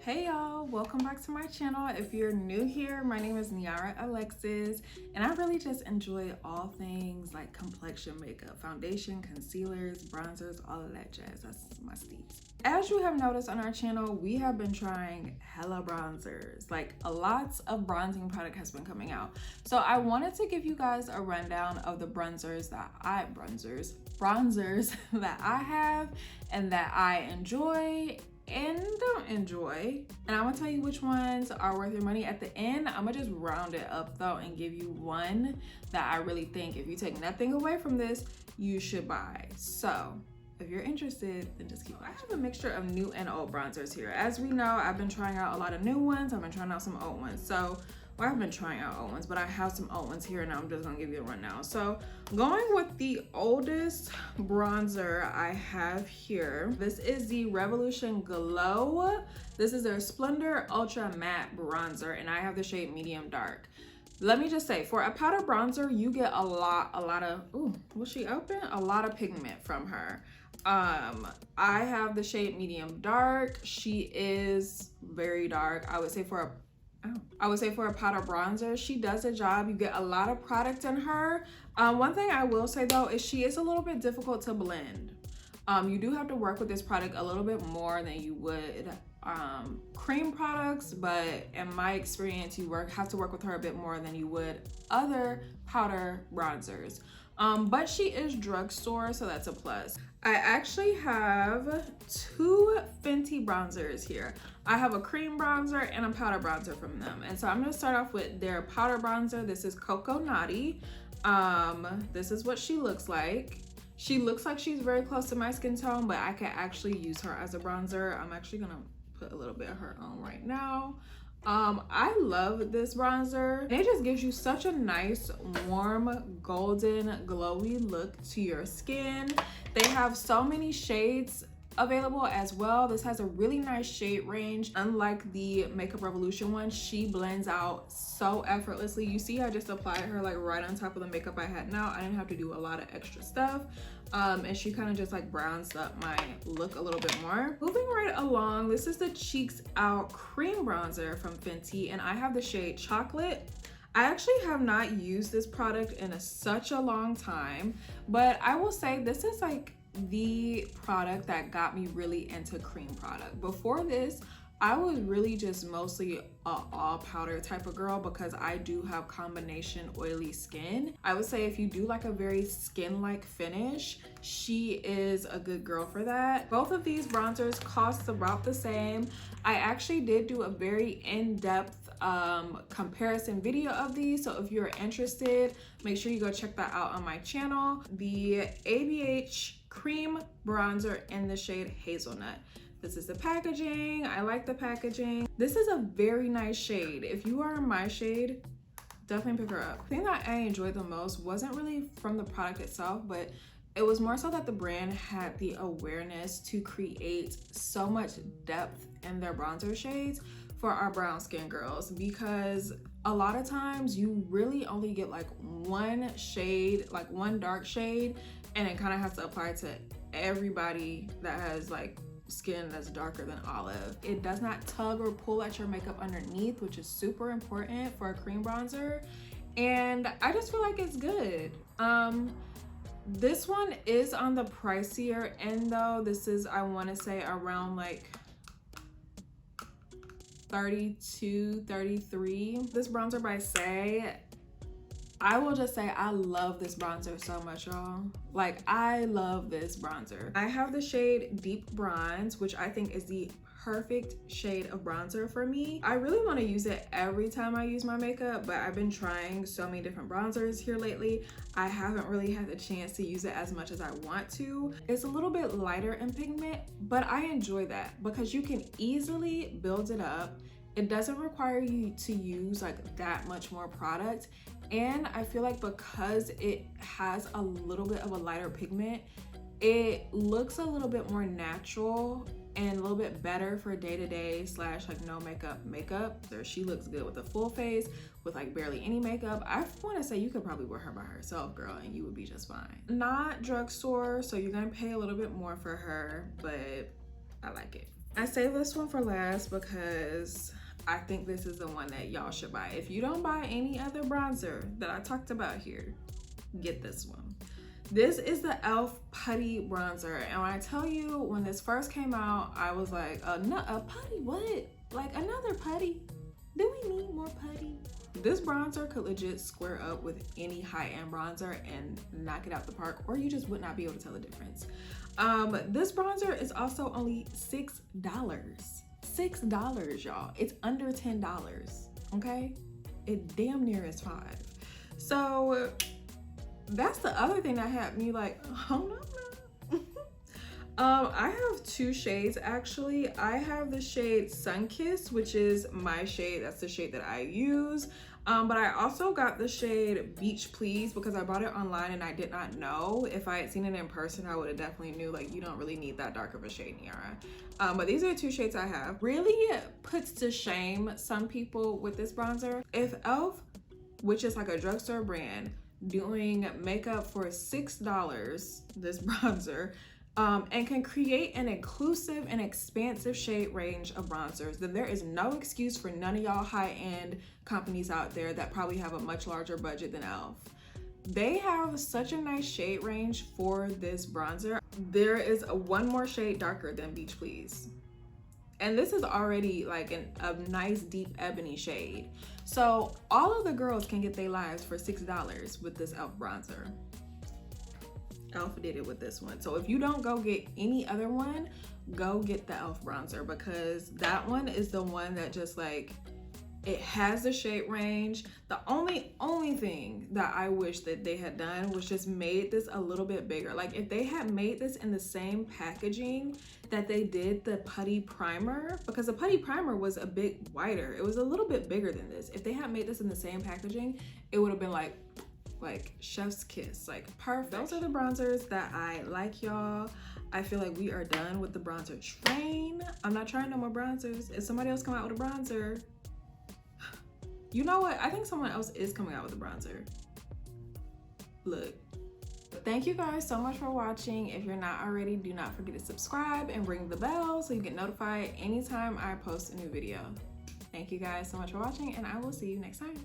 Hey y'all, welcome back to my channel. If you're new here, my name is Niara Alexis, and I really just enjoy all things like complexion makeup, foundation, concealers, bronzers, all of that jazz. That's my steez. As you have noticed on our channel, we have been trying hella bronzers. Like a lots of bronzing product has been coming out. So I wanted to give you guys a rundown of the bronzers that that I have and that I enjoy and don't enjoy, and I'm gonna tell you which ones are worth your money. At the end, I'm gonna just round it up though and give you one that I really think if you take nothing away from this, you should buy. So if you're interested, then just keep watching. I have a mixture of new and old bronzers here. As we know, I've been trying out a lot of new ones. I've been trying out some old ones. So well, I've been trying out old ones, but I have some old ones here and I'm just gonna give you a rundown. So going with the oldest bronzer I have here, this is the Revolution Glow. This is their Splendor Ultra Matte Bronzer, and I have the shade Medium Dark. Let me just say, for a powder bronzer, you get a lot of, ooh, will she open? A lot of pigment from her. I have the shade Medium Dark. She is very dark. I would say for a powder bronzer, she does a job. You get a lot of product in her. One thing I will say though is she is a little bit difficult to blend. You do have to work with this product a little bit more than you would cream products, but in my experience, you have to work with her a bit more than you would other powder bronzers. But she is drugstore, so that's a plus. I actually have two Fenty bronzers here. I have a cream bronzer and a powder bronzer from them. And so I'm gonna start off with their powder bronzer. This is Cocoa Naughty. This is what she looks like. She looks like she's very close to my skin tone, but I can actually use her as a bronzer. I'm actually gonna put a little bit of her on right now. I love this bronzer. It just gives you such a nice, warm, golden, glowy look to your skin. They have so many shades available as well. This has a really nice shade range. Unlike the Makeup Revolution one, she blends out so effortlessly. You see, I just applied her like right on top of the makeup I had now. I didn't have to do a lot of extra stuff. And she kind of just like browns up my look a little bit more. Moving right along, this is the Cheeks Out Cream Bronzer from Fenty, and I have the shade Chocolate. I actually have not used this product in such a long time, but I will say this is like the product that got me really into cream product. Before this, I was really just mostly a all powder type of girl because I do have combination oily skin. I would say if you do like a very skin-like finish, she is a good girl for that. Both of these bronzers cost about the same. I actually did do a very in-depth comparison video of these, so if you're interested, make sure you go check that out on my channel. The Abh Cream Bronzer in the shade Hazelnut. This is the packaging. I like the packaging. This is a very nice shade. If you are in my shade, definitely pick her up. The thing that I enjoyed the most wasn't really from the product itself, but it was more so that the brand had the awareness to create so much depth in their bronzer shades for our brown skin girls, because a lot of times you really only get like one shade, like one dark shade, and it kind of has to apply to everybody that has like skin that's darker than olive. It does not tug or pull at your makeup underneath, which is super important for a cream bronzer, and I just feel like it's good. This one is on the pricier end though. This is, I want to say, around like 32, 33. This bronzer by Saie, I will just say I love this bronzer so much, y'all. Like, I love this bronzer. I have the shade Deep Bronze, which I think is the perfect shade of bronzer for me. I really want to use it every time I use my makeup, but I've been trying so many different bronzers here lately. I haven't really had the chance to use it as much as I want to. It's a little bit lighter in pigment, but I enjoy that because you can easily build it up. It doesn't require you to use like that much more product. And I feel like because it has a little bit of a lighter pigment, it looks a little bit more natural and a little bit better for day-to-day slash like no makeup. So she looks good with a full face, with like barely any makeup. I want to say you could probably wear her by herself, girl, and you would be just fine. Not drugstore, so you're gonna pay a little bit more for her, but I like it. I saved this one for last because I think this is the one that y'all should buy. If you don't buy any other bronzer that I talked about here, get this one. This is the Elf Putty Bronzer. And when I tell you, when this first came out, I was like, no, a putty, what? Like another putty? Do we need more putty? This bronzer could legit square up with any high-end bronzer and knock it out the park, or you just would not be able to tell the difference. This bronzer is also only $6. $6, y'all. It's under $10, okay? It damn near is $5. So that's the other thing that had me like, oh no. I have two shades actually. I have the shade Sunkiss, which is my shade. That's the shade that I use. But I also got the shade Beach Please because I bought it online and I did not know. If I had seen it in person, I would have definitely knew like you don't really need that dark of a shade, Niara. But these are the two shades I have. Really puts to shame some people with this bronzer. If Elf, which is like a drugstore brand, doing makeup for $6, this bronzer, and can create an inclusive and expansive shade range of bronzers, then there is no excuse for none of y'all high-end companies out there that probably have a much larger budget than Elf. They have such a nice shade range for this bronzer. There is one more shade darker than Beach Please. And this is already like a nice deep ebony shade. So all of the girls can get their lives for $6 with this Elf bronzer. Elf did it with this one. So if you don't go get any other one, go get the Elf bronzer because that one is the one that just like, it has the shade range. The only thing that I wish that they had done was just made this a little bit bigger. Like if they had made this in the same packaging that they did the Putty Primer, because the Putty Primer was a bit wider. It was a little bit bigger than this. If they had made this in the same packaging, it would have been like chef's kiss, like perfect. Those are the bronzers that I like, y'all. I feel like we are done with the bronzer train. I'm not trying no more bronzers. If somebody else come out with a bronzer, you know what? I think someone else is coming out with a bronzer. Look. Thank you guys so much for watching. If you're not already, do not forget to subscribe and ring the bell so you get notified anytime I post a new video. Thank you guys so much for watching, and I will see you next time.